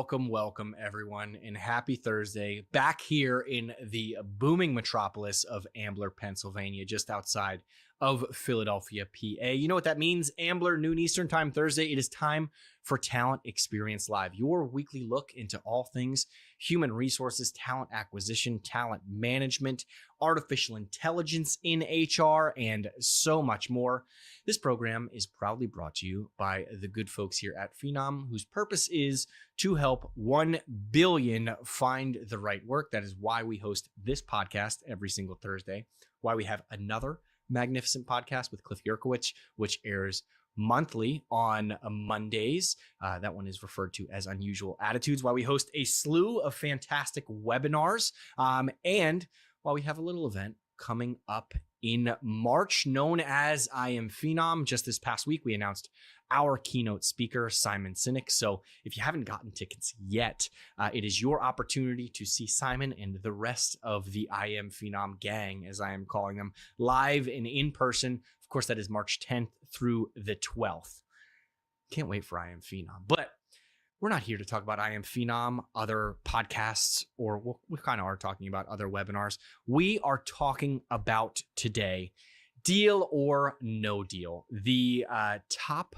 Welcome, everyone, and happy Thursday. Back here in the booming metropolis of Ambler, Pennsylvania, just outside of Philadelphia, PA. You know what that means? Ambler, noon Eastern time, Thursday. It is time for Talent Experience Live, your weekly look into all things human resources, talent acquisition, talent management, artificial intelligence in HR, and so much more. This program is proudly brought to you by the good folks here at Phenom, whose purpose is to help 1 billion find the right work. That is why we host this podcast every single Thursday, why we have another magnificent podcast with Cliff Yurkowicz, which airs monthly on Mondays. That one is referred to as Unusual Attitudes, while we host a slew of fantastic webinars, and while we have a little event coming up in March known as I Am Phenom. Just this past week, we announced our keynote speaker, Simon Sinek. So if you haven't gotten tickets yet, it is your opportunity to see Simon and the rest of the I Am Phenom gang, as I am calling them, live and in person. Of course, that is March 10th through the 12th. Can't wait for I Am Phenom. But we're not here to talk about I Am Phenom, other podcasts, or we kind of are talking about other webinars. We are talking about today, Deal or No Deal, the top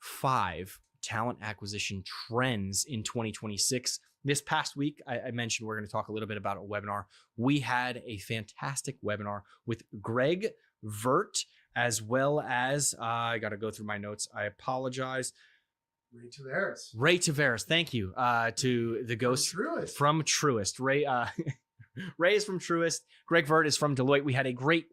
5 talent acquisition trends in 2026. This past week, I mentioned we're going to talk a little bit about a webinar. We had a fantastic webinar with Greg Vert, as well as, I got to go through my notes. I apologize. Ray Tavares. Thank you to the ghost from Truist. Ray Ray is from Truist. Greg Vert is from Deloitte. We had a great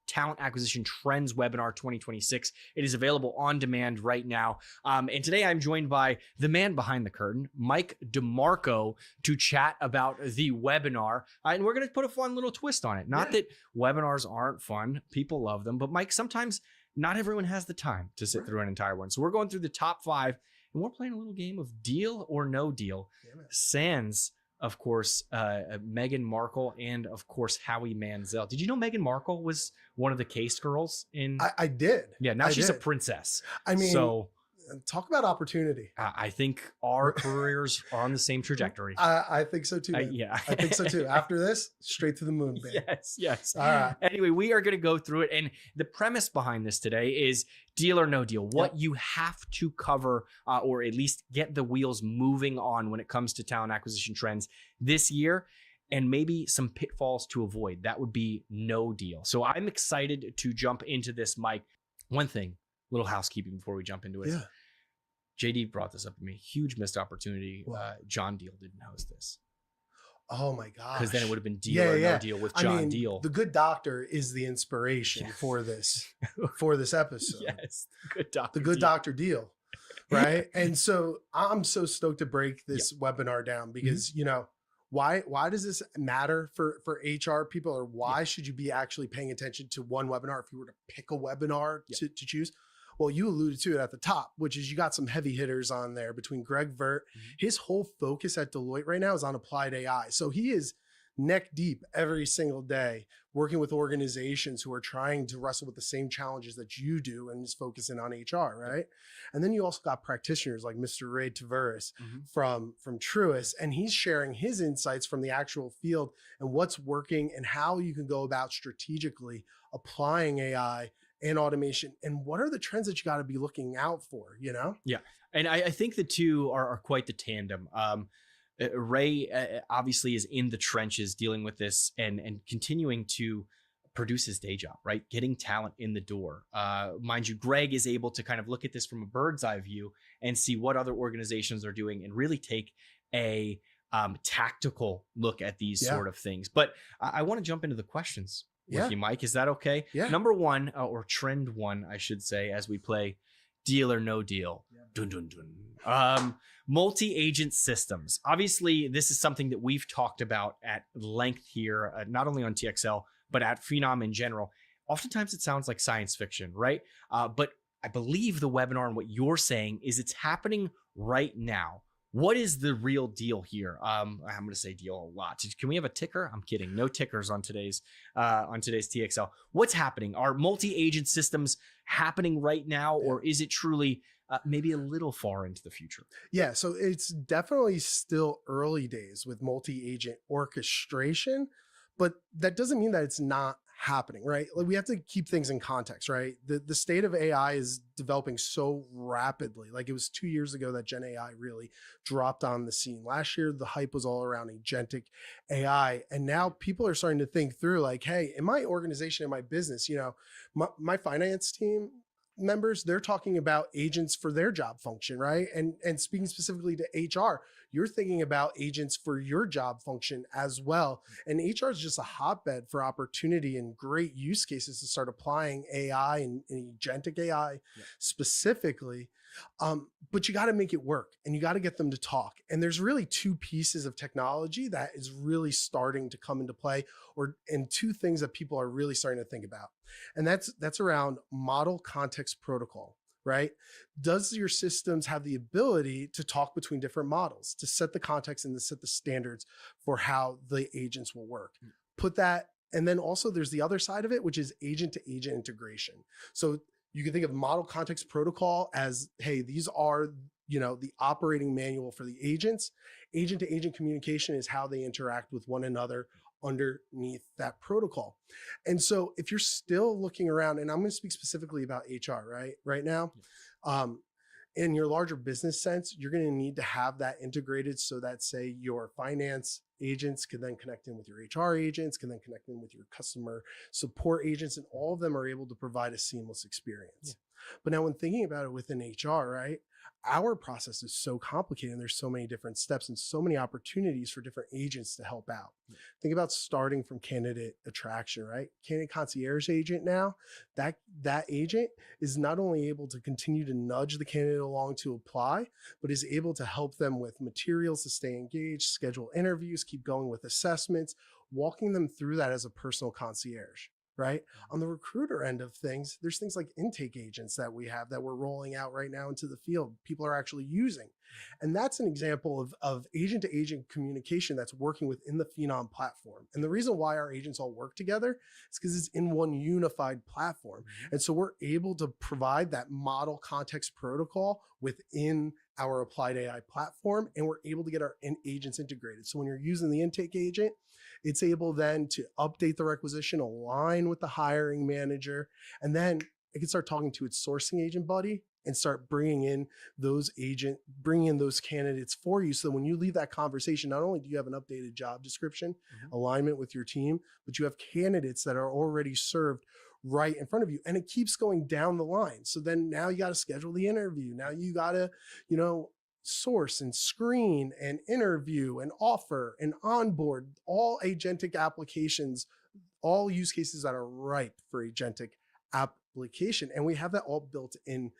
Talent Acquisition Trends webinar 2026. It is available on demand right now. And today I'm joined by the man behind the curtain, Mike DeMarco, to chat about the webinar. And we're going to put a fun little twist on it. Not that webinars aren't fun. People love them. But Mike, sometimes not everyone has the time to sit through an entire one. So we're going through the top 5, and we're playing a little game of Deal or No Deal. Sans, of course, Meghan Markle, and of course, Howie Manziel. Did you know Meghan Markle was one of the case girls in? I did. Yeah, now she's a princess. I mean, so talk about opportunity. I think our careers are on the same trajectory. I think so too. Yeah, I think so too. After this, straight to the moon, baby. Yes. All right. Anyway, we are going to go through it. And the premise behind this today is Deal or No Deal, what you have to cover or at least get the wheels moving on when it comes to talent acquisition trends this year, and maybe some pitfalls to avoid. That would be no deal. So I'm excited to jump into this, Mike. One thing, little housekeeping before we jump into it. Yeah. JD brought this up to me. Huge missed opportunity. John Deal didn't host this. Oh my gosh. Because then it would have been Deal or No Deal with John Deal. The Good Doctor is the inspiration for this episode. Yes. Good Doctor. The Good Doctor Deal. Right. And so I'm so stoked to break this webinar down because, you know, why does this matter for HR people, or why should you be actually paying attention to one webinar if you were to pick a webinar to choose? Well, you alluded to it at the top, which is you got some heavy hitters on there between Greg Vert. His whole focus at Deloitte right now is on applied AI. So he is neck deep every single day working with organizations who are trying to wrestle with the same challenges that you do, and is focusing on HR, right? And then you also got practitioners like Mr. Ray Tavares from Truist, and he's sharing his insights from the actual field and what's working and how you can go about strategically applying AI and automation, and what are the trends that you got to be looking out for, you know? Yeah. And I think the two are quite the tandem. Ray obviously is in the trenches dealing with this and continuing to produce his day job, right? Getting talent in the door. Mind you, Greg is able to kind of look at this from a bird's eye view and see what other organizations are doing and really take a tactical look at these sort of things. But I want to jump into the questions with you, Mike. Is that okay? Yeah. Number one, or trend one, I should say, as we play Deal or No Deal. Dun, dun, dun. Multi-agent systems. Obviously, this is something that we've talked about at length here, not only on TXL, but at Phenom in general. Oftentimes it sounds like science fiction, right? But I believe the webinar and what you're saying is it's happening right now. What is the real deal here? I'm going to say deal a lot. Can we have a ticker? I'm kidding. No tickers on today's TXL. What's happening? Are multi-agent systems happening right now, or is it truly maybe a little far into the future? Yeah, so it's definitely still early days with multi-agent orchestration, but that doesn't mean that it's not happening, right? Like, we have to keep things in context, right? The state of AI is developing so rapidly. Like, it was 2 years ago that Gen AI really dropped on the scene. Last year, the hype was all around agentic AI. And now people are starting to think through, like, hey, in my organization, in my business, my finance team members, they're talking about agents for their job function, right? And speaking specifically to HR, you're thinking about agents for your job function as well. And HR is just a hotbed for opportunity and great use cases to start applying AI and agentic AI specifically. But you got to make it work, and you got to get them to talk. And there's really two pieces of technology that is really starting to come into play, and two things that people are really starting to think about. And that's around model context protocol, right? Does your systems have the ability to talk between different models, to set the context and to set the standards for how the agents will work? Put that, and then also there's the other side of it, which is agent to agent integration. So you can think of model context protocol as, hey, these are, the operating manual for the agents. Agent to agent communication is how they interact with one another underneath that protocol. And so if you're still looking around, and I'm going to speak specifically about HR right now, in your larger business sense, you're going to need to have that integrated so that, say, your finance agents can then connect in with your HR agents, can then connect in with your customer support agents, and all of them are able to provide a seamless experience. But now when thinking about it within HR, right, our process is so complicated, and there's so many different steps and so many opportunities for different agents to help out. Think about starting from candidate attraction, right? Candidate concierge agent now, that agent is not only able to continue to nudge the candidate along to apply, but is able to help them with materials to stay engaged, schedule interviews, keep going with assessments, walking them through that as a personal concierge. Right? On the recruiter end of things, there's things like intake agents that we have that we're rolling out right now into the field. People are actually using. And that's an example of agent to agent communication that's working within the Phenom platform. And the reason why our agents all work together is because it's in one unified platform. And so we're able to provide that model context protocol within our applied AI platform, and we're able to get our agents integrated. So when you're using the intake agent, it's able then to update the requisition, align with the hiring manager, and then it can start talking to its sourcing agent buddy and start bringing in those candidates for you. So when you leave that conversation, not only do you have an updated job description, alignment with your team, but you have candidates that are already served right in front of you, and it keeps going down the line. So then now you got to schedule the interview. Now you got to, source and screen and interview and offer and onboard, all agentic applications, all use cases that are ripe for agentic application. And we have that all built into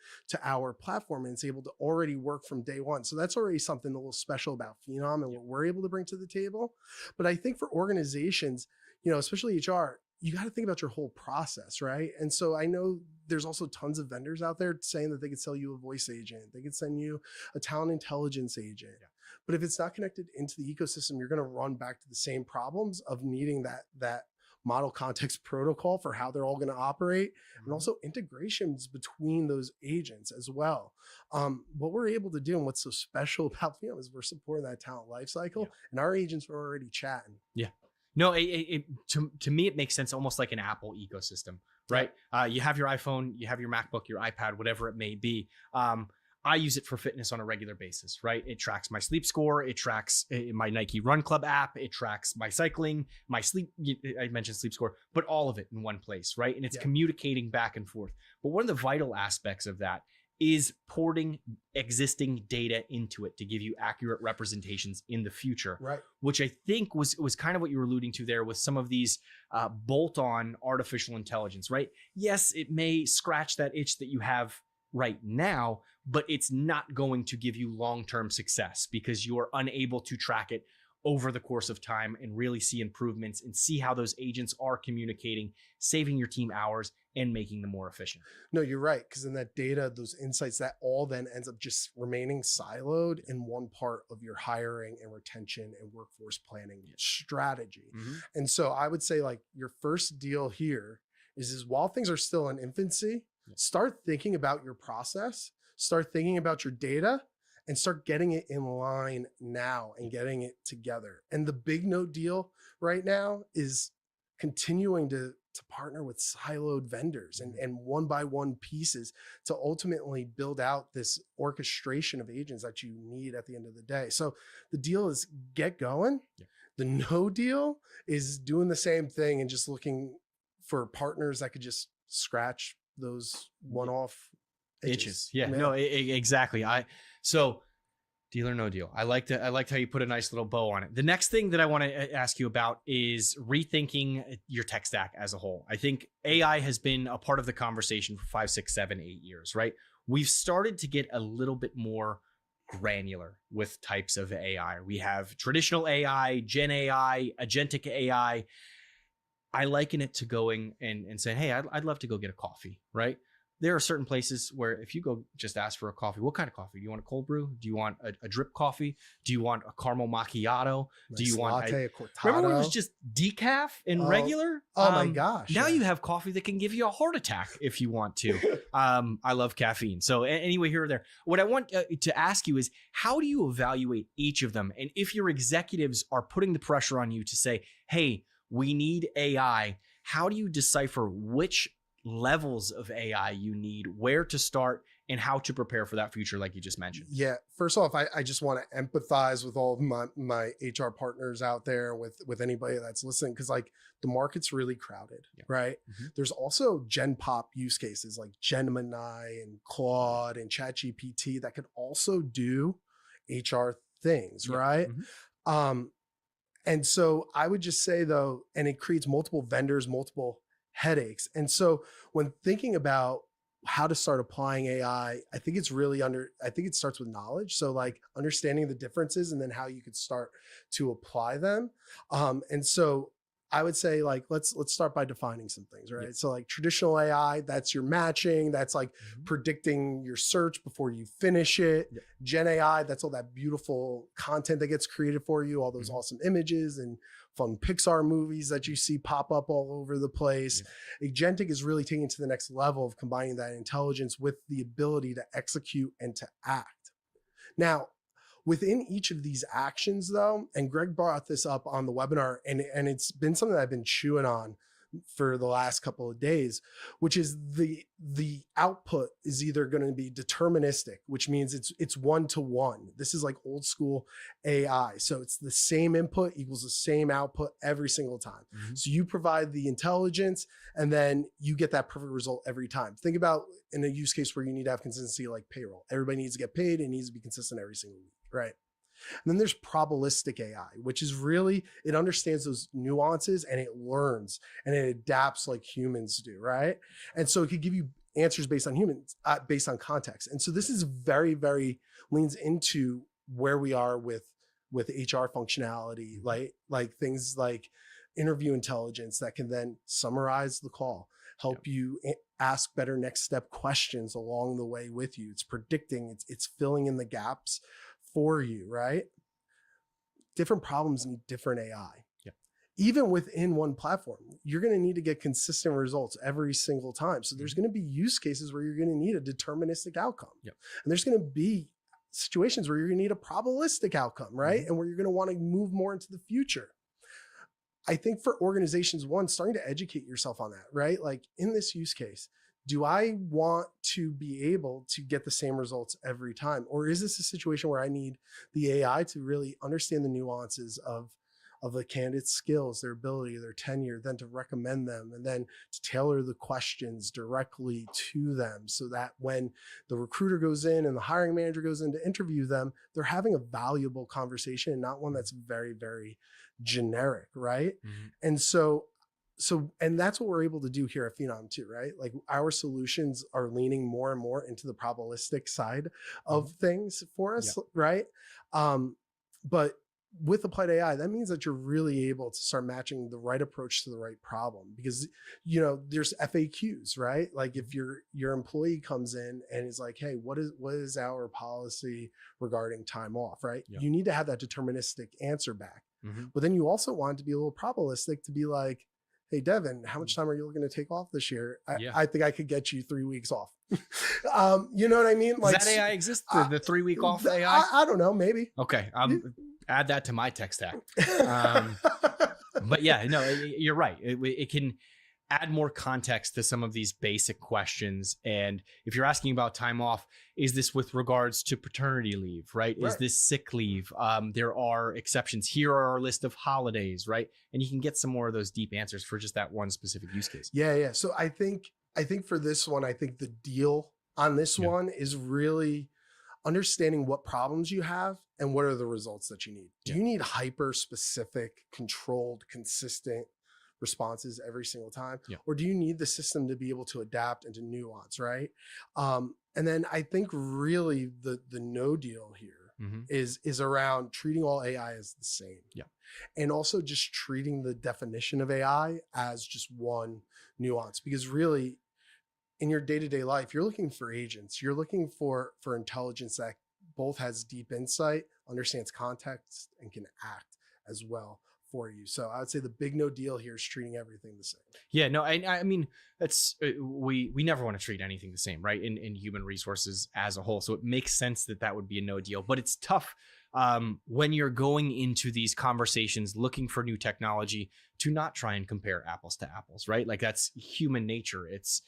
our platform, and it's able to already work from day one. So that's already something a little special about Phenom and what we're able to bring to the table. But I think for organizations, especially HR, you got to think about your whole process, right? And so I know there's also tons of vendors out there saying that they could sell you a voice agent, they could send you a talent intelligence agent. But if it's not connected into the ecosystem, you're going to run back to the same problems of needing that model context protocol for how they're all going to operate, and also integrations between those agents as well. What we're able to do, and what's so special about Phenom, is we're supporting that talent lifecycle, and our agents are already chatting. No, to me, it makes sense, almost like an Apple ecosystem, right? You have your iPhone, you have your MacBook, your iPad, whatever it may be. I use it for fitness on a regular basis, right? It tracks my sleep score. It tracks my Nike Run Club app. It tracks my cycling, my sleep. I mentioned sleep score, but all of it in one place, right? And it's communicating back and forth. But one of the vital aspects of that is porting existing data into it to give you accurate representations in the future, right? Which I think was kind of what you were alluding to there with some of these bolt-on artificial intelligence, right? Yes, it may scratch that itch that you have right now, but it's not going to give you long-term success because you are unable to track it over the course of time and really see improvements and see how those agents are communicating, saving your team hours and making them more efficient. No, you're right. Because in that data, those insights, that all then ends up just remaining siloed in one part of your hiring and retention and workforce planning strategy. And so I would say like your first deal here is while things are still in infancy, start thinking about your process, start thinking about your data, and start getting it in line now and getting it together. And the big note deal right now is continuing to partner with siloed vendors and one by one pieces to ultimately build out this orchestration of agents that you need at the end of the day. So the deal is get going. The no deal is doing the same thing and just looking for partners that could just scratch those one-off itches. No, exactly. So deal or no deal. I liked how you put a nice little bow on it. The next thing that I want to ask you about is rethinking your tech stack as a whole. I think AI has been a part of the conversation for 5, 6, 7, 8 years, right? We've started to get a little bit more granular with types of AI. We have traditional AI, Gen AI, agentic AI. I liken it to going and saying, hey, I'd love to go get a coffee, right? There are certain places where if you go just ask for a coffee, what kind of coffee? Do you want a cold brew? Do you want a drip coffee? Do you want a caramel macchiato? Do you want latte, a cortado? Remember when it was just decaf and regular? Oh my gosh. Now you have coffee that can give you a heart attack if you want to. I love caffeine. So anyway, here or there. What I want to ask you is how do you evaluate each of them? And if your executives are putting the pressure on you to say, hey, we need AI, how do you decipher which levels of AI you need, where to start, and how to prepare for that future, like you just mentioned? Yeah. First off, I just want to empathize with all of my HR partners out there, with anybody that's listening, because like the market's really crowded, right? There's also Gen Pop use cases like Gemini and Claude and ChatGPT that could also do HR things, right? And so I would just say though, and it creates multiple vendors, multiple headaches. And so when thinking about how to start applying AI, I think it starts with knowledge. So like understanding the differences and then how you could start to apply them. And so I would say like, let's start by defining some things, right? So like traditional AI, that's your matching. That's like predicting your search before you finish it. Gen AI, that's all that beautiful content that gets created for you, all those awesome images and fun Pixar movies that you see pop up all over the place. Agentic is really taking it to the next level of combining that intelligence with the ability to execute and to act. Now, within each of these actions though, and Greg brought this up on the webinar, and it's been something that I've been chewing on for the last couple of days, which is the output is either going to be deterministic, which means it's one-to-one. This is like old school AI. So it's the same input equals the same output every single time. So you provide the intelligence and then you get that perfect result every time. Think about in a use case where you need to have consistency like payroll. Everybody needs to get paid. It needs to be consistent every single week, right? And then there's probabilistic AI, which is really, it understands those nuances and it learns and it adapts like humans do, right? And so it could give you answers based on humans, based on context. And so this is very, very leans into where we are with HR functionality, like things like interview intelligence that can then summarize the call, help you ask better next step questions along the way with you. It's predicting, it's filling in the gaps for you, right? Different problems need different AI. Even within one platform, you're going to need to get consistent results every single time. So there's going to be use cases where you're going to need a deterministic outcome. And there's going to be situations where you're going to need a probabilistic outcome, right? And where you're going to want to move more into the future. I think for organizations, one, starting to educate yourself on that, right? Like in this use case, do I want to be able to get the same results every time? Or is this a situation where I need the AI to really understand the nuances of the candidate's skills, their ability, their tenure, then to recommend them, and then to tailor the questions directly to them so that when the recruiter goes in and the hiring manager goes in to interview them, they're having a valuable conversation and not one that's very, very generic, right? And and that's what we're able to do here at Phenom too, right? Like our solutions are leaning more and more into the probabilistic side of things for us, right? But with applied AI, that means that you're really able to start matching the right approach to the right problem, because there's FAQs, right? Like if your employee comes in and is like, hey, what is our policy regarding time off, right? You need to have that deterministic answer back. But then you also want it to be a little probabilistic, to be like, hey, Devin, how much time are you looking to take off this year? I think I could get you 3 weeks off. You know what I mean? Like, does that AI exist? The 3 week off AI? I don't know, maybe. Okay. Add that to my tech stack. But yeah, no, you're right. It can add more context to some of these basic questions. And if you're asking about time off, is this with regards to paternity leave, right? Is this sick leave? There are exceptions. Here are our list of holidays, right? And you can get some more of those deep answers for just that one specific use case. Yeah. So I think for this one, I think the deal on this one is really understanding what problems you have and what are the results that you need. Do you need hyper specific, controlled, consistent responses every single time? Or do you need the system to be able to adapt and to nuance, right? And then I think really the no deal here is around treating all AI as the same. And also just treating the definition of AI as just one nuance, because really in your day-to-day life, you're looking for agents. You're looking for intelligence that both has deep insight, understands context, and can act as well for you. So I would say the big no deal here is treating everything the same. Yeah, no, I mean, that's we never want to treat anything the same, right? In human resources as a whole. So it makes sense that would be a no deal, but it's tough when you're going into these conversations looking for new technology to not try and compare apples to apples, right? Like that's human nature. It's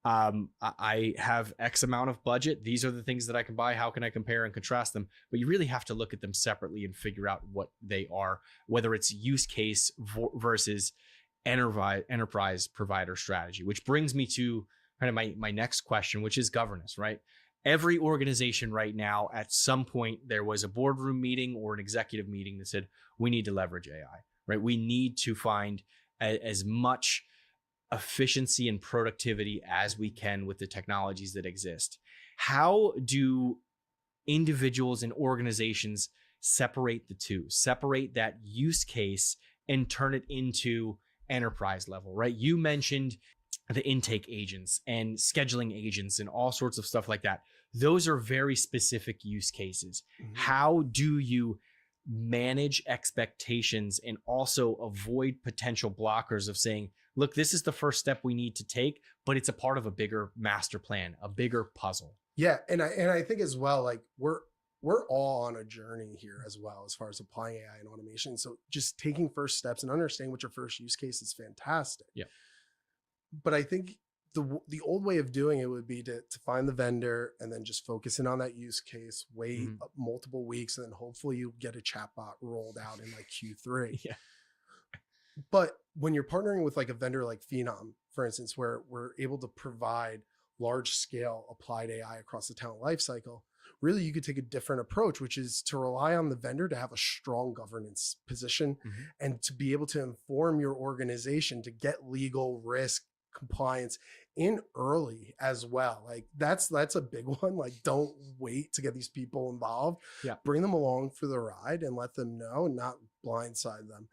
I have X amount of budget. These are the things that I can buy. How can I compare and contrast them? But you really have to look at them separately and figure out what they are, whether it's use case versus enterprise provider strategy, which brings me to kind of my next question, which is governance, right? Every organization right now, at some point, there was a boardroom meeting or an executive meeting that said, we need to leverage AI, right? We need to find as much efficiency and productivity as we can with the technologies that exist. How do individuals and organizations separate the two, separate that use case and turn it into enterprise level, right? You mentioned the intake agents and scheduling agents and all sorts of stuff like that. Those are very specific use cases. How do you manage expectations and also avoid potential blockers of saying, look, this is the first step we need to take, but it's a part of a bigger master plan, a bigger puzzle. Yeah. And I think as well, like we're all on a journey here as well, as far as applying AI and automation. So just taking first steps and understanding what your first use case is fantastic. Yeah. But I think the old way of doing it would be to find the vendor and then just focus in on that use case, wait multiple weeks, and then hopefully you get a chatbot rolled out in like Q3. Yeah. But when you're partnering with like a vendor like Phenom, for instance, where we're able to provide large scale applied AI across the talent lifecycle, really you could take a different approach, which is to rely on the vendor to have a strong governance position and to be able to inform your organization to get legal risk compliance in early as well. Like that's a big one. Like don't wait to get these people involved. Bring them along for the ride and let them know, not blindside them.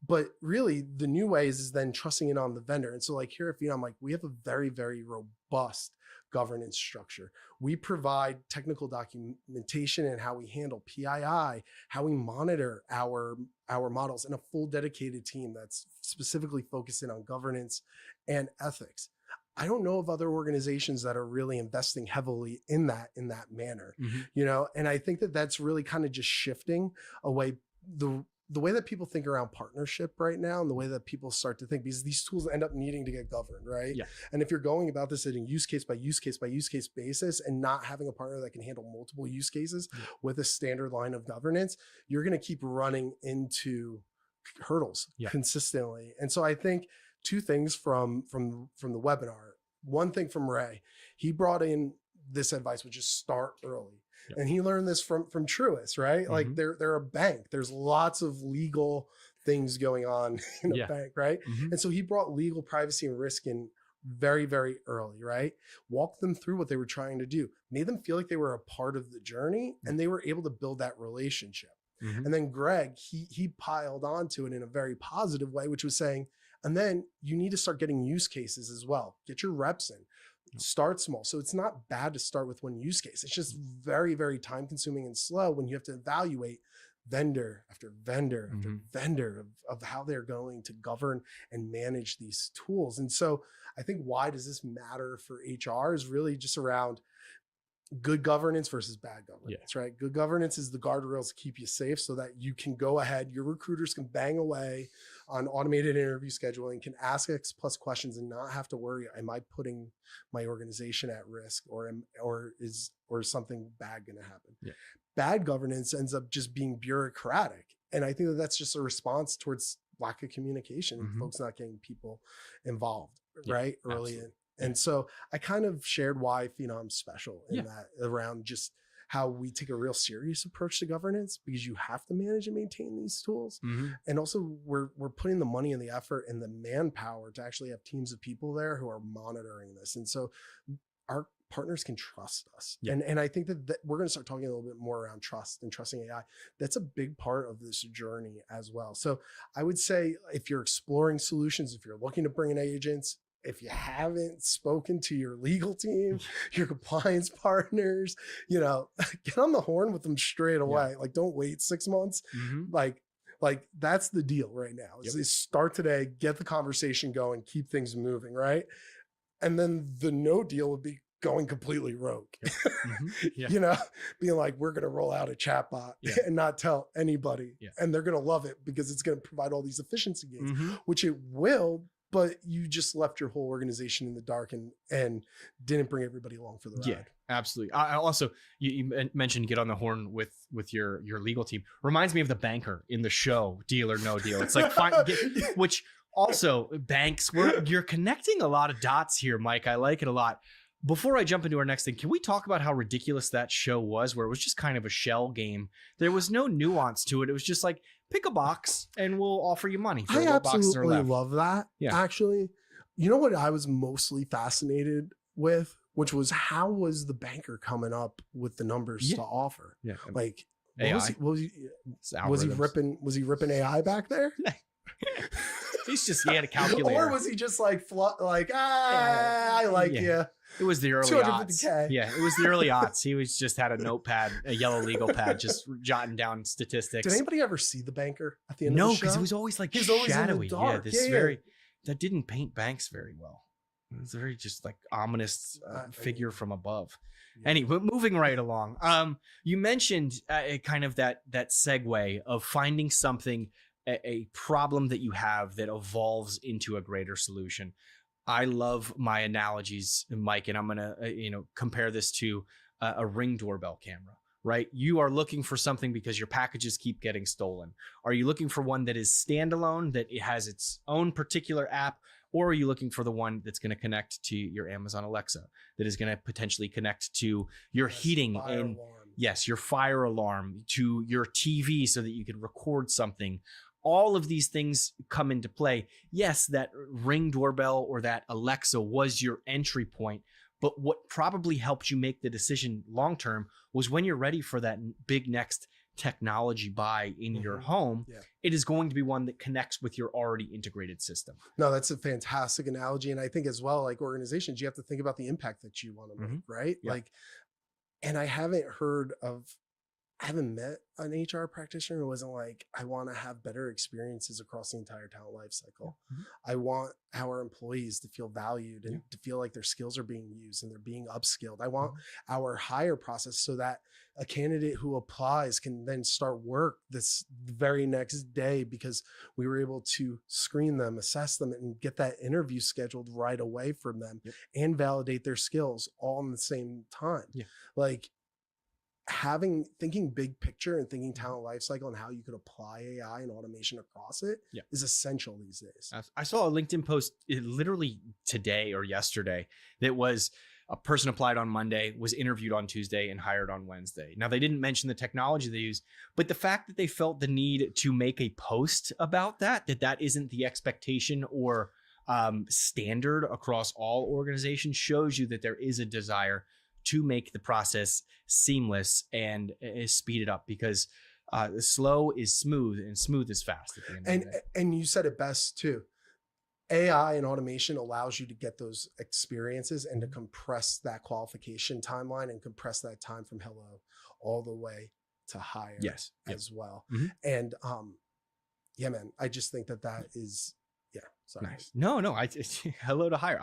But really the new way is then trusting in on the vendor. And so like here at Phenom, like we have a very, very robust governance structure. We provide technical documentation and how we handle PII, how we monitor our models, and a full dedicated team that's specifically focused in on governance and ethics. I don't know of other organizations that are really investing heavily in that manner, and I think that that's really kind of just shifting away the way that people think around partnership right now and the way that people start to think, because these tools end up needing to get governed, right? Yeah. And if you're going about this at a use case by use case by use case basis and not having a partner that can handle multiple use cases with a standard line of governance, you're going to keep running into hurdles consistently. And so I think two things from the webinar. One thing from Ray, he brought in this advice, which is start early. Yep. And he learned this from Truist, right? Like they're a bank. There's lots of legal things going on in a bank, right? And so he brought legal, privacy, and risk in very, very early, right? Walked them through what they were trying to do, made them feel like they were a part of the journey, and they were able to build that relationship. And then Greg, he piled onto it in a very positive way, which was saying, and then you need to start getting use cases as well. Get your reps in. Start small. So it's not bad to start with one use case. It's just very, very time consuming and slow when you have to evaluate vendor after vendor after vendor of how they're going to govern and manage these tools. And so I think why does this matter for HR is really just around good governance versus bad governance, right? Good governance is the guardrails to keep you safe so that you can go ahead. Your recruiters can bang away on automated interview scheduling, can ask X plus questions and not have to worry, am I putting my organization at risk or is something bad going to happen? Yeah. Bad governance ends up just being bureaucratic. And I think that that's just a response towards lack of communication and folks not getting people involved, right? Early in. And so I kind of shared why Phenom's special in that around just how we take a real serious approach to governance because you have to manage and maintain these tools. And also we're putting the money and the effort and the manpower to actually have teams of people there who are monitoring this. And so our partners can trust us. And I think that we're going to start talking a little bit more around trust and trusting AI. That's a big part of this journey as well. So I would say if you're exploring solutions, if you're looking to bring in agents, if you haven't spoken to your legal team, your compliance partners, get on the horn with them straight away. Like, don't wait 6 months. Like that's the deal right now. Is start today, get the conversation going, keep things moving, right? And then the no deal would be going completely rogue. Being like, we're going to roll out a chatbot and not tell anybody. And they're going to love it because it's going to provide all these efficiency gains, which it will. But you just left your whole organization in the dark and didn't bring everybody along for the ride. Yeah, absolutely. I also, you mentioned get on the horn with your legal team. Reminds me of the banker in the show Deal or No Deal. It's like, which also banks, you're connecting a lot of dots here, Mike. I like it a lot. Before I jump into our next thing, can we talk about how ridiculous that show was, where it was just kind of a shell game? There was no nuance to it. It was just like, pick a box and we'll offer you money for what boxes are left. I love that. Yeah. Actually, you know what I was mostly fascinated with, which was how was the banker coming up with the numbers to offer? Yeah. Like, AI. Was he ripping AI back there? He had a calculator. Or was he just like, I like you. It was the early aughts. Yeah, it was the early aughts. He just had a notepad, a yellow legal pad, just jotting down statistics. Did anybody ever see the banker at the end of the show? No, because it was always like shadowy. That didn't paint banks very well. It was very just like ominous figure from above. Yeah. Anyway, moving right along. You mentioned kind of that segue of finding something, a problem that you have that evolves into a greater solution. I love my analogies, Mike, and I'm going to, compare this to a Ring doorbell camera, right? You are looking for something because your packages keep getting stolen. Are you looking for one that is standalone, that it has its own particular app? Or are you looking for the one that's going to connect to your Amazon Alexa, that is going to potentially connect to your heating and your fire alarm, to your TV so that you can record something? All of these things come into play. Yes, that Ring doorbell or that Alexa was your entry point, but what probably helped you make the decision long-term was when you're ready for that big next technology buy in your home, it is going to be one that connects with your already integrated system. No, that's a fantastic analogy. And I think as well, like organizations, you have to think about the impact that you want to make, right? Yeah. Like, and I haven't heard of I haven't met an HR practitioner who wasn't like, I want to have better experiences across the entire talent life cycle. Mm-hmm. I want our employees to feel valued and Yeah. to feel like their skills are being used and they're being upskilled. I want our hire process so that a candidate who applies can then start work this very next day because we were able to screen them, assess them, and get that interview scheduled right away from them and validate their skills all in the same time. Yeah. Like, thinking big picture and thinking talent lifecycle and how you could apply AI and automation across it is essential these days. I saw a LinkedIn post literally today or yesterday that was a person applied on Monday, was interviewed on Tuesday, and hired on Wednesday. Now, they didn't mention the technology they use, but the fact that they felt the need to make a post about that isn't the expectation or standard across all organizations shows you that there is a desire to make the process seamless and speed it up, because slow is smooth and smooth is fast at the end of the day. And you said it best too. AI and automation allows you to get those experiences and to compress that qualification timeline and compress that time from hello all the way to hire as well. Mm-hmm. And yeah, man, I just think that is, sorry. Nice. No, hello to hire.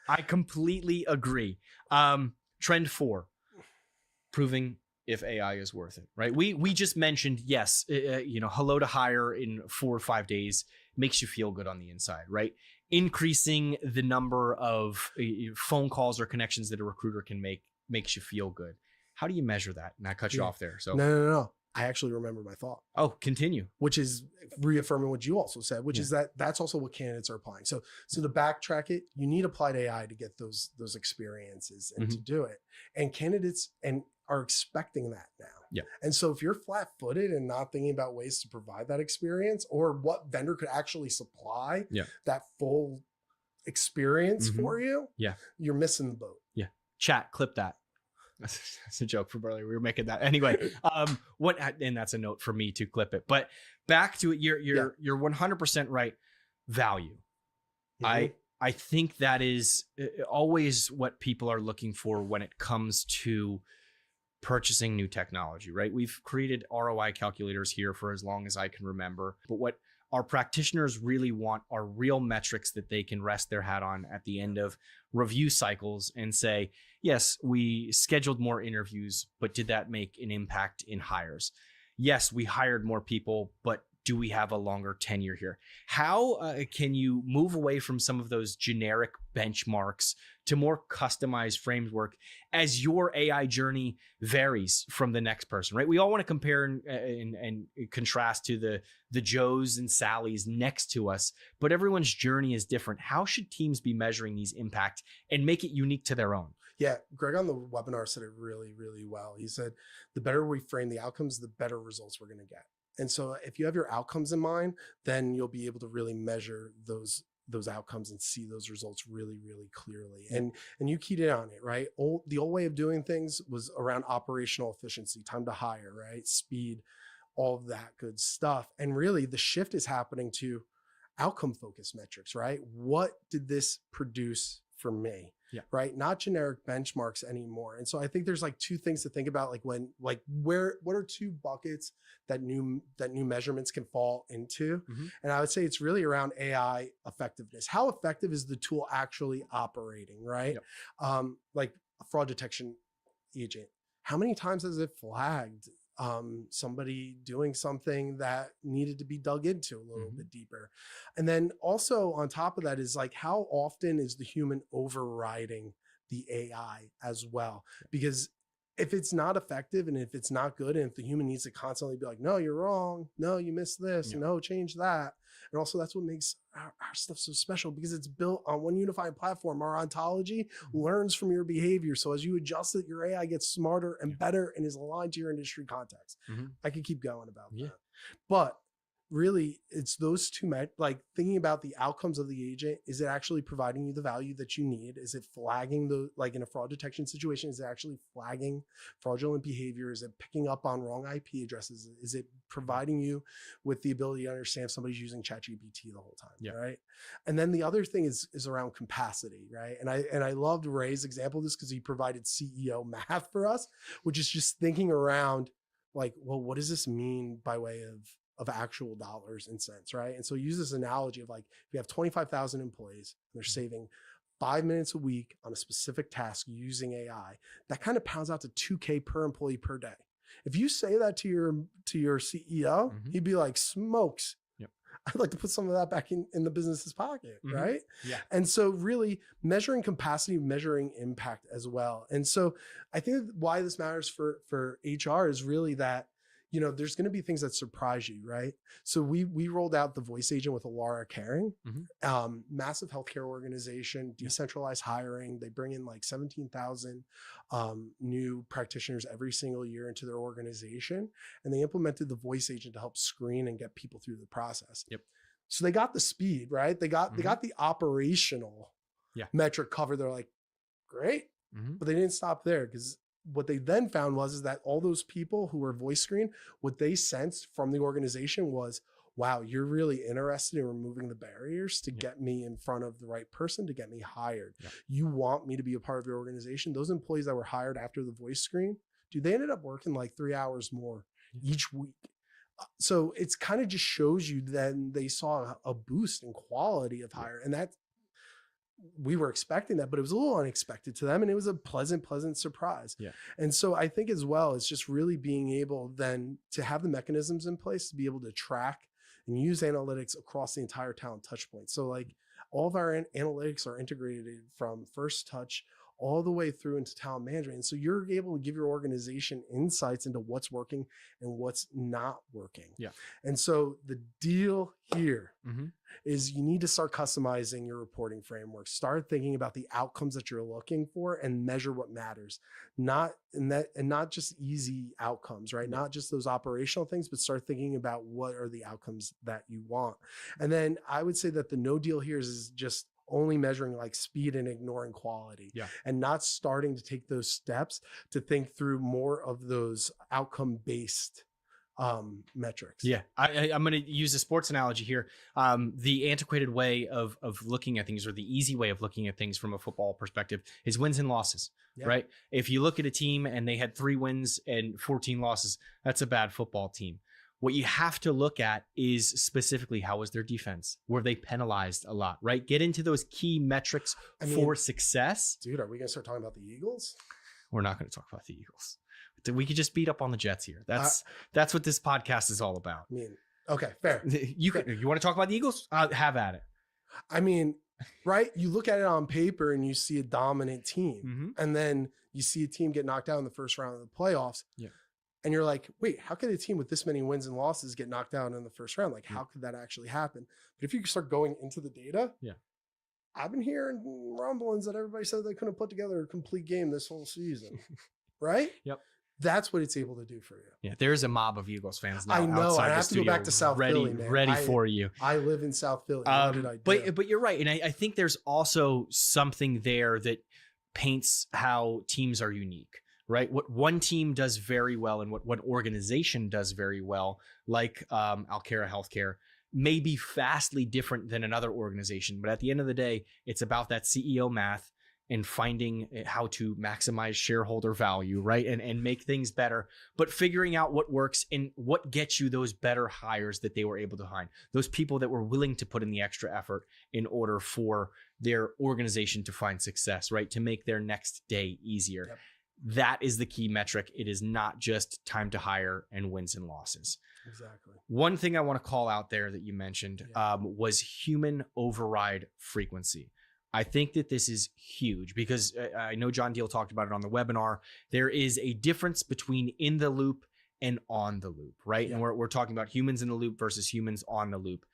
I completely agree. Trend 4, proving if AI is worth it, right? We just mentioned, yes, hello to hire in 4 or 5 days makes you feel good on the inside, right? Increasing the number of phone calls or connections that a recruiter can make makes you feel good. How do you measure that? And I cut you off there. So no. I actually remember my thought. Oh, continue. Which is reaffirming what you also said, which is that's also what candidates are applying. So to backtrack it, you need applied AI to get those experiences and to do it. And candidates are expecting that now. Yeah. And so if you're flat-footed and not thinking about ways to provide that experience or what vendor could actually supply that full experience for you, you're missing the boat. Yeah. Chat, clip that. That's a joke from earlier. We were making that anyway. And that's a note for me to clip it. But back to it, you're 100% right. Value. I think that is always what people are looking for when it comes to purchasing new technology, right? We've created ROI calculators here for as long as I can remember. But what our practitioners really want are real metrics that they can rest their hat on at the end of review cycles and say, yes, we scheduled more interviews, but did that make an impact in hires? Yes, we hired more people, but do we have a longer tenure here? How can you move away from some of those generic benchmarks to more customized framework as your AI journey varies from the next person, right? We all want to compare and contrast to the Joes and Sallys next to us, but everyone's journey is different. How should teams be measuring these impact and make it unique to their own? Yeah, Greg on the webinar said it really, really well. He said, the better we frame the outcomes, the better results we're going to get. And so if you have your outcomes in mind, then you'll be able to really measure those outcomes and see those results really, really clearly. And you keyed in on it, right? The old way of doing things was around operational efficiency, time to hire, right? Speed, all of that good stuff. And really the shift is happening to outcome focused metrics, right? What did this produce for me? Yeah. Right. Not generic benchmarks anymore. And so I think there's like two things to think about, what are two buckets that new measurements can fall into? And I would say it's really around AI effectiveness. How effective is the tool actually operating? Right. Like a fraud detection agent. How many times has it flagged somebody doing something that needed to be dug into a little bit deeper? And then also on top of that is like, how often is the human overriding the AI as well? Because if it's not effective and if it's not good, and if the human needs to constantly be like, no, you're wrong. No, you missed this. No, change that. And also that's what makes our stuff so special, because it's built on one unified platform. Our ontology learns from your behavior. So as you adjust it, your AI gets smarter and better and is aligned to your industry context. I could keep going about that. But really, it's those two, like thinking about the outcomes of the agent. Is it actually providing you the value that you need? Is it flagging like in a fraud detection situation, is it actually flagging fraudulent behavior? Is it picking up on wrong IP addresses? Is it providing you with the ability to understand if somebody's using ChatGPT the whole time? Right. And then the other thing is around capacity, right? And I loved Ray's example of this because he provided CEO math for us, which is just thinking around like, well, what does this mean by way of actual dollars and cents, right? And so use this analogy of like, if you have 25,000 employees and they're saving 5 minutes a week on a specific task using AI, that kind of pounds out to 2K per employee per day. If you say that to your CEO, he'd be like, smokes. Yep. I'd like to put some of that back in the business's pocket, right? Yeah. And so really measuring capacity, measuring impact as well. And so I think why this matters for HR is really that, you know, there's going to be things that surprise you, right? So we rolled out the voice agent with Alara Caring, massive healthcare organization, decentralized hiring. They bring in like 17,000 new practitioners every single year into their organization. And they implemented the voice agent to help screen and get people through the process. Yep. So they got the speed, right? They got the operational metric covered. They're like, great. But they didn't stop there, because what they then found is that all those people who were voice screened, what they sensed from the organization was, wow, you're really interested in removing the barriers to get me in front of the right person to get me hired. You want me to be a part of your organization. Those employees that were hired after the voice screen, dude, they ended up working like 3 hours more each week. So it's kind of just shows you then they saw a boost in quality of hire. And that we were expecting that, but it was a little unexpected to them. And it was a pleasant surprise. And so I think as well, it's just really being able then to have the mechanisms in place to be able to track and use analytics across the entire talent touch point. So like all of our analytics are integrated from first touch all the way through into talent management. And so you're able to give your organization insights into what's working and what's not working. And so the deal here is you need to start customizing your reporting framework. Start thinking about the outcomes that you're looking for and measure what matters. Not just easy outcomes, right? Not just those operational things, but start thinking about what are the outcomes that you want. And then I would say that the no deal here is just only measuring like speed and ignoring quality, and not starting to take those steps to think through more of those outcome-based metrics. I'm going to use a sports analogy here. The antiquated way of looking at things, or the easy way of looking at things from a football perspective, is wins and losses, right? If you look at a team and they had 3 wins and 14 losses, that's a bad football team. What you have to look at is specifically, how was their defense? Were they penalized a lot, right? Get into those key metrics for success. Dude, are we going to start talking about the Eagles? We're not going to talk about the Eagles. We could just beat up on the Jets here. That's what this podcast is all about. I mean, okay, fair. You want to talk about the Eagles? Have at it. I mean, right? You look at it on paper and you see a dominant team, and then you see a team get knocked out in the first round of the playoffs. And you're like, wait, how could a team with this many wins and losses get knocked out in the first round? Like, how could that actually happen? But if you start going into the data, I've been hearing rumblings that everybody said they couldn't put together a complete game this whole season, right? That's what it's able to do for you. There's a mob of Eagles fans now. I know. I have to go back to South Philly, man. Ready for you. I live in South Philly. What did I do? But you're right. And I think there's also something there that paints how teams are unique. Right? What one team does very well and what one organization does very well, like Alcara Healthcare, may be vastly different than another organization. But at the end of the day, it's about that CEO math and finding how to maximize shareholder value, right? And make things better, but figuring out what works and what gets you those better hires that they were able to find. Those people that were willing to put in the extra effort in order for their organization to find success, right? To make their next day easier. That is the key metric. It is not just time to hire and wins and losses. Exactly. One thing I want to call out there that you mentioned was human override frequency. I think that this is huge because I know John Deal talked about it on the webinar. There is a difference between in the loop and on the loop, right? And we're talking about humans in the loop versus humans on the loop.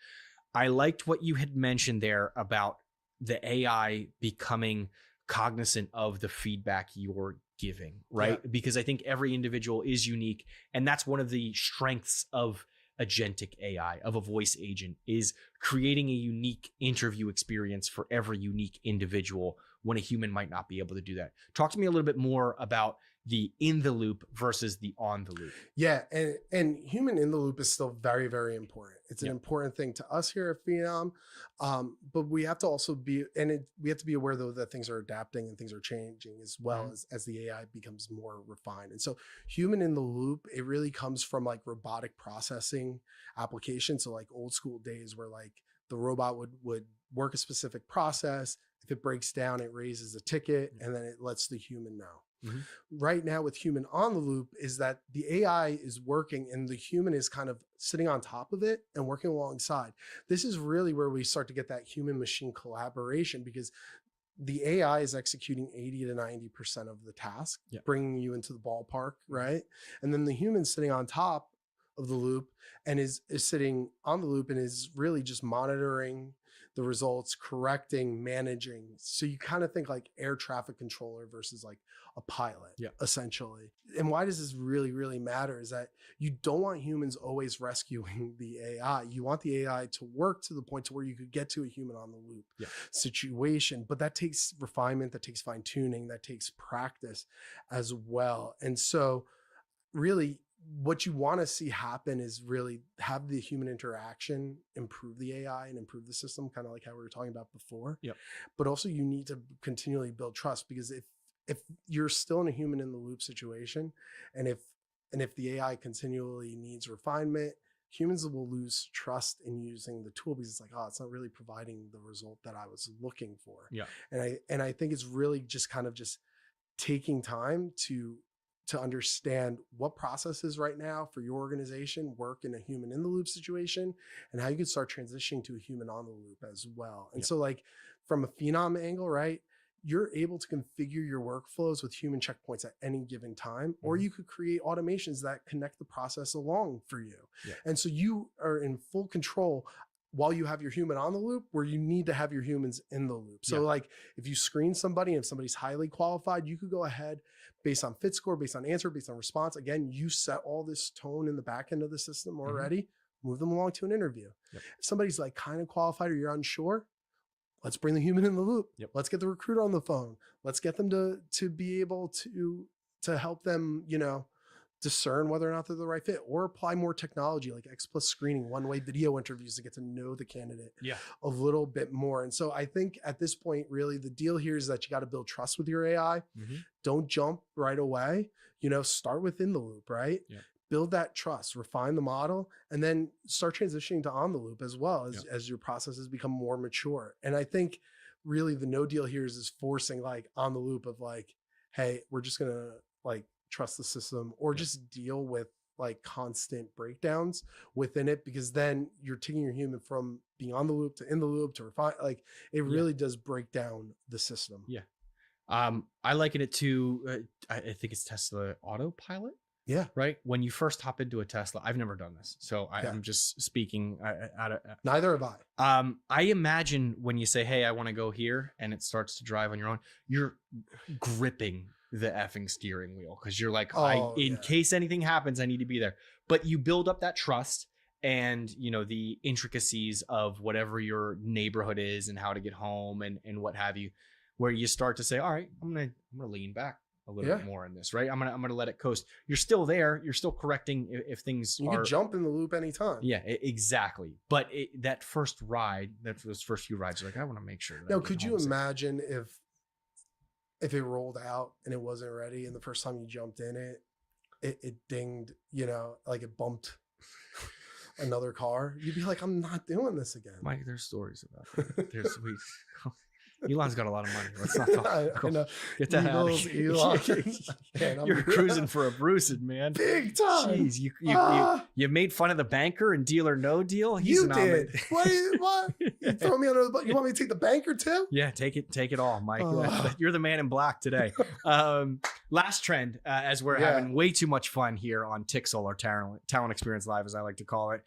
I liked what you had mentioned there about the AI becoming cognizant of the feedback you're giving, right? Because I think every individual is unique. And that's one of the strengths of agentic AI, of a voice agent, is creating a unique interview experience for every unique individual when a human might not be able to do that. Talk to me a little bit more about the in the loop versus the on the loop. And human in the loop is still very, very important. It's an important thing to us here at Phenom. But we have to also be, we have to be aware though that things are adapting and things are changing as well as the AI becomes more refined. And so human in the loop, it really comes from like robotic processing applications. So like old school days where like the robot would work a specific process. If it breaks down, it raises a ticket and then it lets the human know. Right now with human on the loop is that the AI is working and the human is kind of sitting on top of it and working alongside. This is really where we start to get that human machine collaboration, because the AI is executing 80 to 90% of the task, bringing you into the ballpark, right? And then the human sitting on top of the loop and is sitting on the loop and is really just monitoring the results, correcting, managing. So you kind of think like air traffic controller versus like a pilot, essentially. And why does this really, really matter is that you don't want humans always rescuing the AI. You want the AI to work to the point to where you could get to a human on the loop situation, but that takes refinement, that takes fine tuning, that takes practice as well. And so really, what you want to see happen is really have the human interaction improve the AI and improve the system, kind of like how we were talking about before. But also you need to continually build trust, because if you're still in a human in the loop situation, and if the AI continually needs refinement, humans will lose trust in using the tool, because it's like, oh, it's not really providing the result that I was looking for. And I think it's really just kind of just taking time to understand what processes right now for your organization work in a human in the loop situation, and how you can start transitioning to a human on the loop as well. And so like from a Phenom angle, right, you're able to configure your workflows with human checkpoints at any given time, or you could create automations that connect the process along for you. And so you are in full control while you have your human on the loop, where you need to have your humans in the loop. So like if you screen somebody, and if somebody's highly qualified, you could go ahead based on fit score, based on answer, based on response. Again, you set all this tone in the back end of the system already, move them along to an interview. If somebody's like kind of qualified or you're unsure, let's bring the human in the loop. Let's get the recruiter on the phone. Let's get them to be able to help them, you know, discern whether or not they're the right fit, or apply more technology like X+ screening, one-way video interviews to get to know the candidate a little bit more. And so I think at this point, really the deal here is that you got to build trust with your AI. Don't jump right away, you know, start within the loop, right? Build that trust, refine the model, and then start transitioning to on the loop as well as your processes become more mature. And I think really the no deal here is forcing like on the loop of like, hey, we're just going to like trust the system, or just deal with like constant breakdowns within it, because then you're taking your human from being on the loop to in the loop to refine. Like it really does break down the system. I liken it to I think it's Tesla autopilot. Right. When you first hop into a Tesla, I've never done this, so I'm just speaking out of. Neither have I. I imagine when you say, "Hey, I want to go here," and it starts to drive on your own, you're gripping the effing steering wheel, because you're like, in case anything happens, I need to be there. But you build up that trust, and you know the intricacies of whatever your neighborhood is and how to get home and what have you, where you start to say, all right, I'm gonna lean back a little bit more in this, right? I'm gonna let it coast. You're still there. You're still correcting if things you can jump in the loop anytime. Exactly. But that first ride, those first few rides, you're like, I want to make sure. Now, could you imagine if it rolled out and it wasn't ready, and the first time you jumped in it dinged, you know, like it bumped another car? You'd be like, I'm not doing this again. Mike, there's stories about that. Elon's got a lot of money. Let's not talk. I know. Get that out of here. Elon. You're cruising for a bruising, man. Big time. Jeez, you made fun of the banker and Deal or No Deal. You did. What? You throw me under the bus? You want me to take the banker too? Yeah, take it all, Mike. You're the man in black today. Last trend, as we're having way too much fun here on Tixel, or Talent Experience Live, as I like to call it.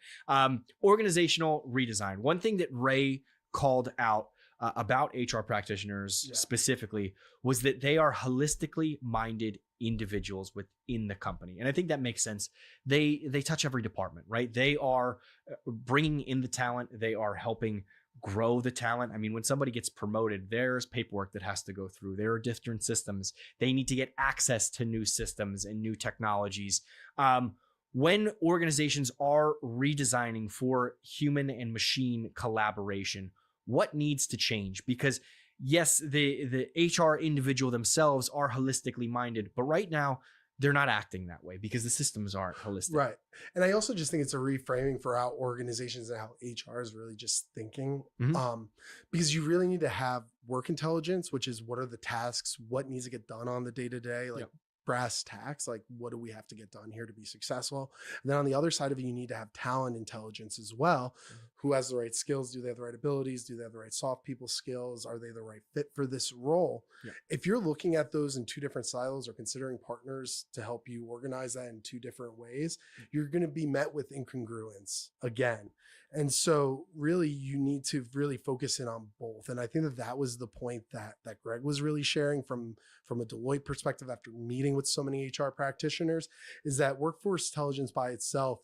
Organizational redesign. One thing that Ray called out about HR practitioners specifically was that they are holistically minded individuals within the company. And I think that makes sense. They touch every department, right? They are bringing in the talent. They are helping grow the talent. I mean, when somebody gets promoted, there's paperwork that has to go through. There are different systems. They need to get access to new systems and new technologies. when organizations are redesigning for human and machine collaboration, what needs to change? Because yes, the HR individual themselves are holistically minded, but right now they're not acting that way because the systems aren't holistic. Right. And I also just think it's a reframing for how organizations and how HR is really just thinking. Because you really need to have work intelligence, which is what are the tasks, what needs to get done on the day to day, like brass tacks, like what do we have to get done here to be successful? And then on the other side of it, you need to have talent intelligence as well. Who has the right skills? Do they have the right abilities? Do they have the right soft people skills? Are they the right fit for this role? If you're looking at those in two different silos or considering partners to help you organize that in two different ways, you're going to be met with incongruence again. And so really you need to really focus in on both. And I think that that was the point that Greg was really sharing from a Deloitte perspective after meeting with so many HR practitioners, is that workforce intelligence by itself,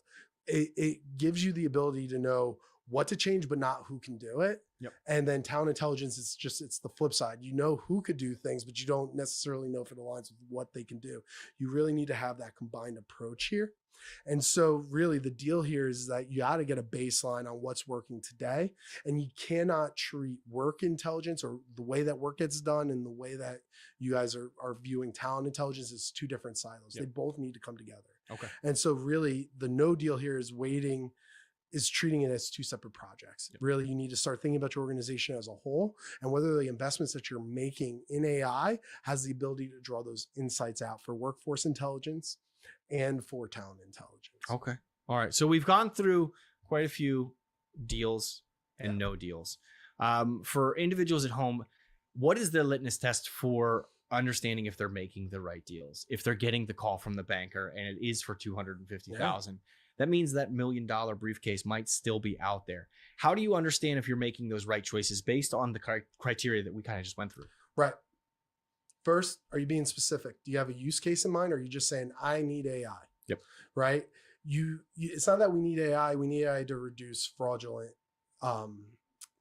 it gives you the ability to know what to change, but not who can do it. And then talent intelligence is it's the flip side. You know who could do things, but you don't necessarily know if it aligns with what they can do. You really need to have that combined approach here. And so really the deal here is that you got to get a baseline on what's working today, and you cannot treat work intelligence or the way that work gets done and the way that you guys are viewing talent intelligence as two different silos. They both need to come together. And so really the no deal here is treating it as two separate projects. Really, you need to start thinking about your organization as a whole and whether the investments that you're making in AI has the ability to draw those insights out for workforce intelligence and for talent intelligence. All right. So we've gone through quite a few deals and no deals. For individuals at home, what is the litmus test for understanding if they're making the right deals? If they're getting the call from the banker and it is for $250,000, that means that $1 million briefcase might still be out there. How do you understand if you're making those right choices based on the criteria that we kind of just went through? Right. First, are you being specific? Do you have a use case in mind? Or are you just saying, I need AI? Right. It's not that we need AI. We need AI to reduce fraudulent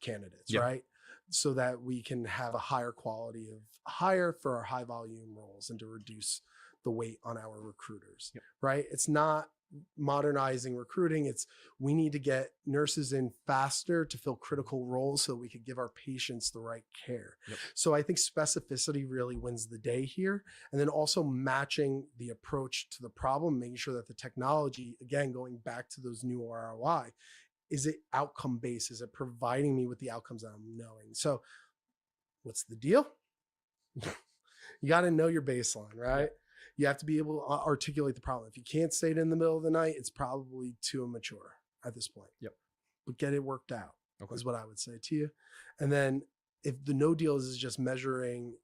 candidates, right? So that we can have a higher quality of hire for our high volume roles and to reduce the weight on our recruiters, right? It's not modernizing recruiting. It's we need to get nurses in faster to fill critical roles so we could give our patients the right care. So I think specificity really wins the day here. And then also matching the approach to the problem, making sure that the technology, again, going back to those new ROI, is it outcome based? Is it providing me with the outcomes that I'm knowing? So what's the deal? You got to know your baseline, right? You have to be able to articulate the problem. If you can't state it in the middle of the night, it's probably too immature at this point. But get it worked out is what I would say to you. And then if the no deals is just measuring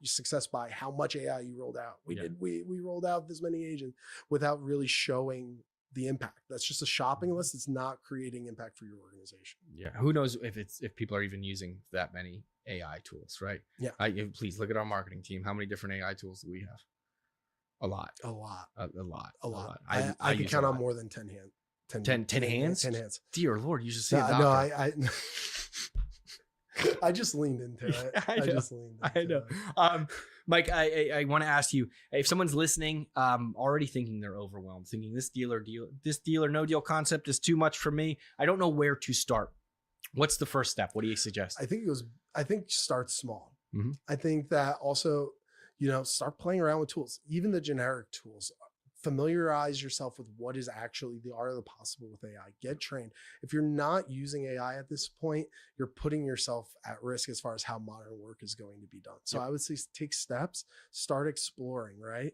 success by how much AI you rolled out. We rolled out this many agents without really showing the impact. That's just a shopping list. It's not creating impact for your organization. Who knows if people are even using that many AI tools, right? Please look at our marketing team. How many different AI tools do we have? A lot. I can count on more than 10 hands. 10 hands? 10 hands. Dear Lord, you should see a doctor. No, I just leaned into it. I know. Mike, I want to ask you, if someone's listening, already thinking they're overwhelmed, thinking this deal or no deal concept is too much for me, I don't know where to start. What's the first step? What do you suggest? I think start small. I think that also, start playing around with tools, even the generic tools. Familiarize yourself with what is actually the art of the possible with AI. Get trained. If you're not using AI at this point, you're putting yourself at risk as far as how modern work is going to be done. So I would say take steps, start exploring, right?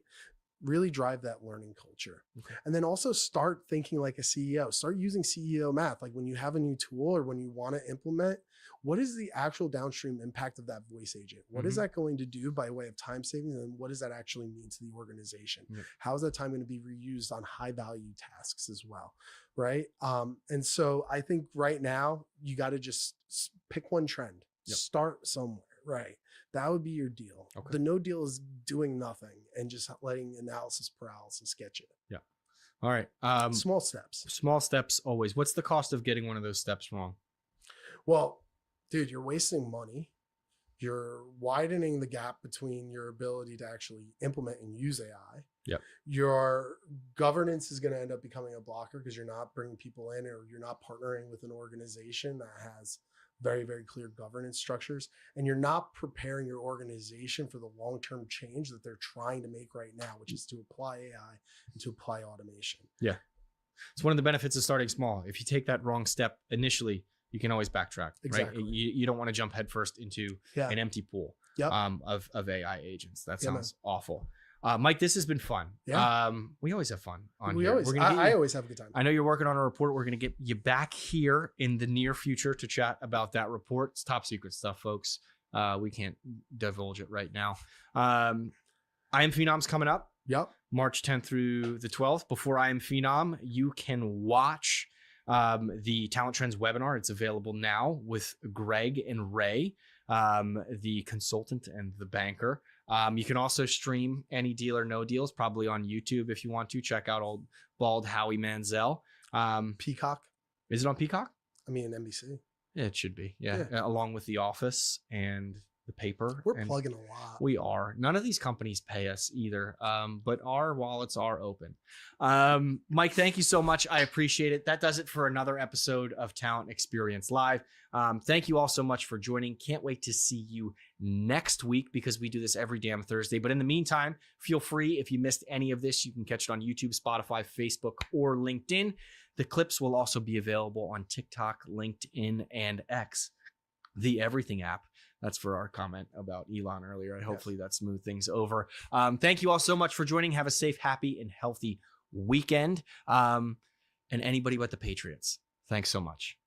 Really drive that learning culture. And then also start thinking like a CEO. Start using CEO math. Like when you have a new tool or when you want to implement, what is the actual downstream impact of that voice agent? What is that going to do by way of time savings? And what does that actually mean to the organization? How is that time going to be reused on high value tasks as well? Right. And so I think right now you got to just pick one trend, start somewhere, right? That would be your deal. The no deal is doing nothing and just letting analysis paralysis get you. All right. Small steps. Small steps always. What's the cost of getting one of those steps wrong? Well, dude, you're wasting money. You're widening the gap between your ability to actually implement and use AI. Yep. Your governance is going to end up becoming a blocker because you're not bringing people in, or you're not partnering with an organization that has very, very clear governance structures, and you're not preparing your organization for the long-term change that they're trying to make right now, which is to apply AI and to apply automation. Yeah. It's one of the benefits of starting small. If you take that wrong step initially, you can always backtrack, Exactly. right? You don't want to jump headfirst into an empty pool of AI agents. That sounds awful. Mike, this has been fun. Yeah. We always have fun on here. I always have a good time. I know you're working on a report. We're going to get you back here in the near future to chat about that report. It's top secret stuff, folks. We can't divulge it right now. I Am Phenom's coming up. Yep. March 10th through the 12th. Before I Am Phenom, you can watch the Talent Trends webinar. It's available now with Greg and Ray, the consultant and the banker. You can also stream Any Deal or No Deals, probably on YouTube if you want to. Check out old bald Howie Manziel. Peacock. Is it on Peacock? I mean, NBC. Yeah, it should be. Yeah. Along with The Office and The Paper. We're plugging a lot. We are. None of these companies pay us either, but our wallets are open. Mike, thank you so much. I appreciate it. That does it for another episode of Talent Experience Live. Thank you all so much for joining. Can't wait to see you next week because we do this every damn Thursday. But in the meantime, feel free, if you missed any of this, you can catch it on YouTube, Spotify, Facebook, or LinkedIn. The clips will also be available on TikTok, LinkedIn, and X, the Everything app. That's for our comment about Elon earlier. Hopefully that smoothed things over. Thank you all so much for joining. Have a safe, happy, and healthy weekend. And anybody but the Patriots. Thanks so much.